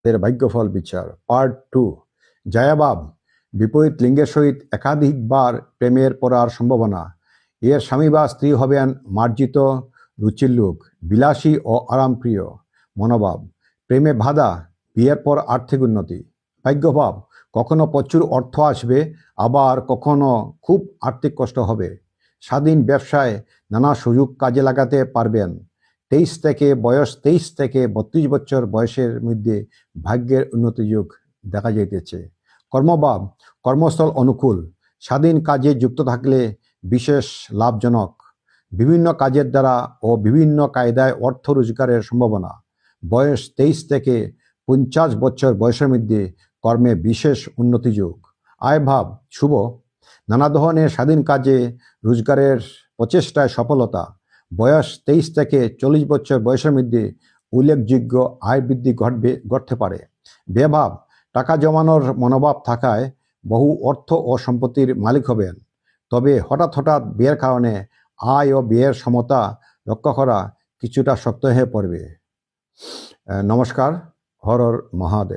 এর ভাগ্যফল বিচার পার্ট 2 জয়াবাব বিপরীত লিঙ্গের সহিত একাধিকবার প্রেমের পড়ার সম্ভাবনা। এর স্বামী বা স্ত্রী হবেন মার্জিত রুচির লোক, বিলাসী ও আরামপ্রিয় মনোভাব। প্রেমে বাধা, বিয়ের পর আর্থিক উন্নতি। ভাগ্যভাব, কখনো প্রচুর অর্থ আসবে, আবার কখনো খুব আর্থিক কষ্ট হবে। স্বাধীন ব্যবসায় নানা সুযোগ কাজে লাগাতে পারবেন। 23 থেকে 32 বছর বয়সের মধ্যে ভাগ্যের উন্নতি যোগ দেখা যাইতেছে। কর্মভাব, কর্মস্থল অনুকূল, স্বাধীন কাজে যুক্ত থাকলে বিশেষ লাভজনক। বিভিন্ন কাজের দ্বারা ও বিভিন্ন কায়দায় অর্থ রোজগারের সম্ভাবনা। বয়স 23 থেকে 50 বছর বয়সের মধ্যে কর্মে বিশেষ উন্নতি যোগ। আয়ভাব শুভ, নানা ধরনের স্বাধীন কাজে রোজগারের প্রচেষ্টায় সফলতা। বয়স 23 থেকে 40 বছর বয়সের মধ্যে উল্লেখযোগ্য আয় বৃদ্ধি ঘটতে পারে। ব্যয়ভাব, টাকা জমানোর মনোভাব থাকায় বহু অর্থ ও সম্পত্তির মালিক হবেন, তবে হঠাৎ ব্যয়ের কারণে আয় ও ব্যয়ের সমতা রক্ষা করা কিছুটা শক্ত হয়ে পড়বে। নমস্কার, হর হর মহাদেব।